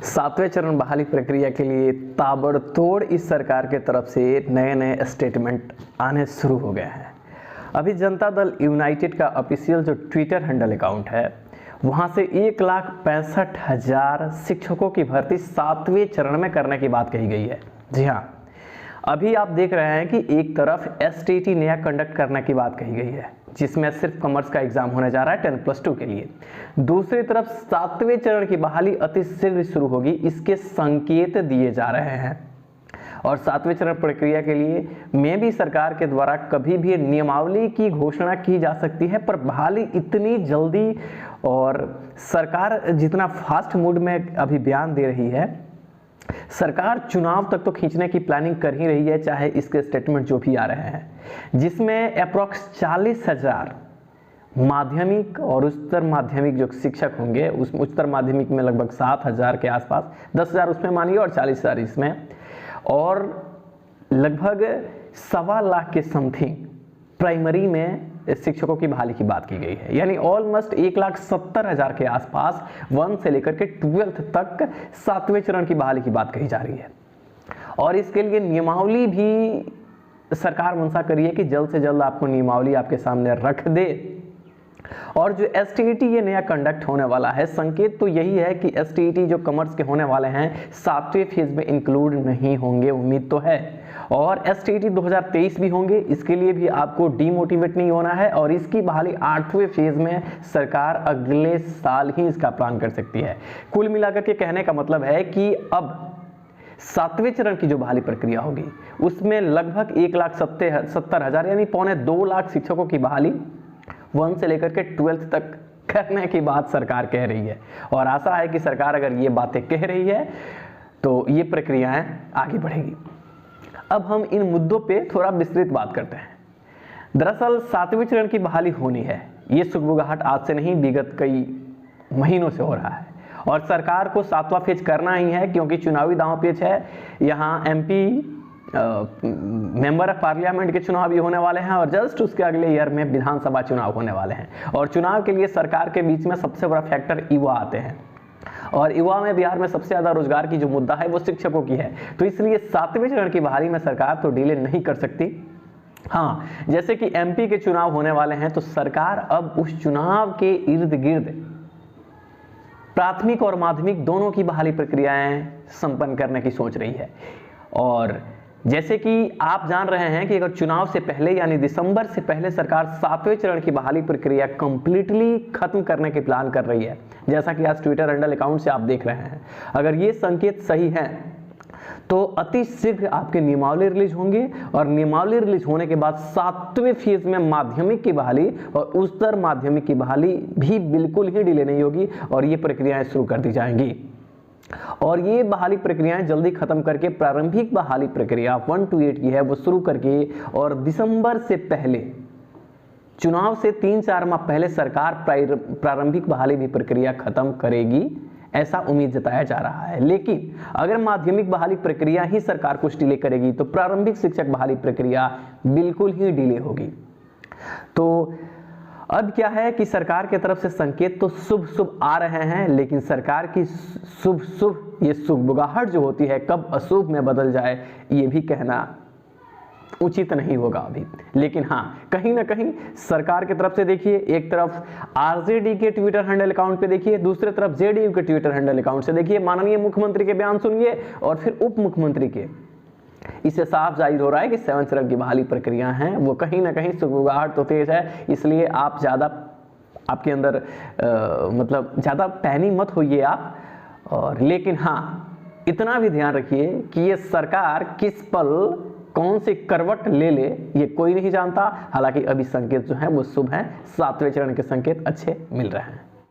सातवें चरण बहाली प्रक्रिया के लिए ताबड़तोड़ इस सरकार के तरफ से नए नए स्टेटमेंट आने शुरू हो गए हैं। अभी जनता दल यूनाइटेड का ऑफिशियल जो ट्विटर हैंडल अकाउंट है, वहां से 1,65,000 शिक्षकों की भर्ती 7वें चरण में करने की बात कही गई है। जी हाँ, अभी आप देख रहे हैं कि एक तरफ एसटीटी नया कंडक्ट करने की बात कही गई है, जिसमें सिर्फ कॉमर्स का एग्जाम होने जा रहा है 10+2 के लिए। दूसरी तरफ 7वें चरण की बहाली अति शीघ्र शुरू होगी, इसके संकेत दिए जा रहे हैं। और 7वें चरण प्रक्रिया के लिए में भी सरकार के द्वारा कभी भी नियमावली की घोषणा की जा सकती है, पर बहाली इतनी जल्दी और सरकार जितना फास्ट मूड में अभी बयान दे रही है, सरकार चुनाव तक तो खींचने की प्लानिंग कर ही रही है, चाहे इसके स्टेटमेंट जो भी आ रहे हैं, जिसमें अप्रॉक्स 40,000 माध्यमिक और उच्चतर माध्यमिक जो शिक्षक होंगे, उस उच्चतर माध्यमिक में लगभग 7,000 के आसपास, 10,000 उसमें मानिए और 40,000 इसमें, और लगभग 1.25 लाख के समथिंग प्राइमरी में शिक्षकों की बहाली की बात की गई है। यानी ऑलमोस्ट 1,70,000 के आसपास 1 से लेकर के 12th तक 7वें चरण की बहाली की बात कही जा रही है। और इसके लिए नियमावली भी सरकार मंशा करी है कि जल्द से जल्द आपको नियमावली आपके सामने रख दे। और जो एसटीईटी ये नया कंडक्ट होने वाला है, संकेत तो यही है कि एसटीईटी जो कॉमर्स के होने वाले हैं 7वें फेज में इंक्लूड नहीं होंगे, उम्मीद तो है। और एसटीईटी 2023 भी होंगे, इसके लिए भी आपको डीमोटिवेट नहीं होना है। और इसकी बहाली 8वें फेज में सरकार अगले साल ही इसका प्लान कर सकती है। कुल मिलाकर के कहने का मतलब है कि अब 7वें चरण की जो बहाली प्रक्रिया होगी, उसमें लगभग 1,70,000 यानी 2.25 लाख शिक्षकों की बहाली 1 से लेकर के 12th तक करने की बात सरकार कह रही है। और आशा है कि सरकार अगर ये बातें कह रही है तो ये प्रक्रियाएं आगे बढ़ेगी। अब हम इन मुद्दों पे थोड़ा विस्तृत बात करते हैं। दरअसल 7वें चरण की बहाली होनी है, ये सुगबुगाहट आज से नहीं, विगत कई महीनों से हो रहा है। और सरकार को 7वां फेज करना ही है, क्योंकि चुनावी दांव पेच है। यहाँ एमपी मेंबर ऑफ पार्लियामेंट के चुनाव भी होने वाले हैं, और जस्ट उसके अगले ईयर में विधानसभा चुनाव होने वाले हैं। और चुनाव के लिए सरकार के बीच में सबसे बड़ा फैक्टर युवा आते हैं, और युवा में बिहार में सबसे ज्यादा रोजगार की जो मुद्दा है वो शिक्षकों की है। तो इसलिए 7वें चरण की बहाली में सरकार तो डिले नहीं कर सकती। हाँ, जैसे कि एमपी के चुनाव होने वाले हैं, तो सरकार अब उस चुनाव के इर्द गिर्द प्राथमिक और माध्यमिक दोनों की बहाली प्रक्रियाएं संपन्न करने की सोच रही है। और जैसे कि आप जान रहे हैं कि अगर चुनाव से पहले यानी दिसंबर से पहले सरकार 7वें चरण की बहाली प्रक्रिया कंप्लीटली खत्म करने की प्लान कर रही है, जैसा कि आज ट्विटर हैंडल अकाउंट से आप देख रहे हैं। अगर ये संकेत सही हैं तो अति शीघ्र आपके नियमावली रिलीज होंगे, और नियमावली रिलीज होने के बाद 7वें फेज में माध्यमिक की बहाली और उच्चतर माध्यमिक की बहाली भी बिल्कुल ही डिले नहीं होगी, और ये प्रक्रियाएं शुरू कर दी जाएंगी। और ये बहाली प्रक्रियाएं जल्दी खत्म करके प्रारंभिक बहाली प्रक्रिया 1 to 8 की है वो शुरू करके, और दिसंबर से पहले चुनाव से 3-4 माह पहले सरकार प्रारंभिक बहाली भी प्रक्रिया खत्म करेगी, ऐसा उम्मीद जताया जा रहा है। लेकिन अगर माध्यमिक बहाली प्रक्रिया ही सरकार कुछ डिले करेगी तो प्रारंभिक शिक्षक बहाली प्रक्रिया बिल्कुल ही डिले होगी। तो अब क्या है कि सरकार की तरफ से संकेत तो शुभ शुभ आ रहे हैं, लेकिन सरकार की शुभ शुभ ये सुगबुगाहट जो होती है कब अशुभ में बदल जाए ये भी कहना उचित नहीं होगा अभी। लेकिन हाँ, कहीं ना कहीं सरकार की तरफ से देखिए, एक तरफ आरजेडी के ट्विटर हैंडल अकाउंट पे देखिए, दूसरी तरफ जेडीयू के ट्विटर हैंडल अकाउंट से देखिए, माननीय मुख्यमंत्री के बयान सुनिए, और फिर उप मुख्यमंत्री के। इससे साफ जाहिर हो रहा है कि 7वें चरण की बहाली प्रक्रिया हैं वो कहीं ना कहीं सुगबुगाहट तो तेज है। इसलिए आप ज़्यादा आपके अंदर मतलब ज़्यादा पैनिक मत होइए आप। और लेकिन हाँ, इतना भी ध्यान रखिए कि ये सरकार किस पल कौन सी करवट ले ले ये कोई नहीं जानता। हालांकि अभी संकेत जो है वो शुभ हैं, 7वें चरण के संकेत अच्छे मिल रहे हैं।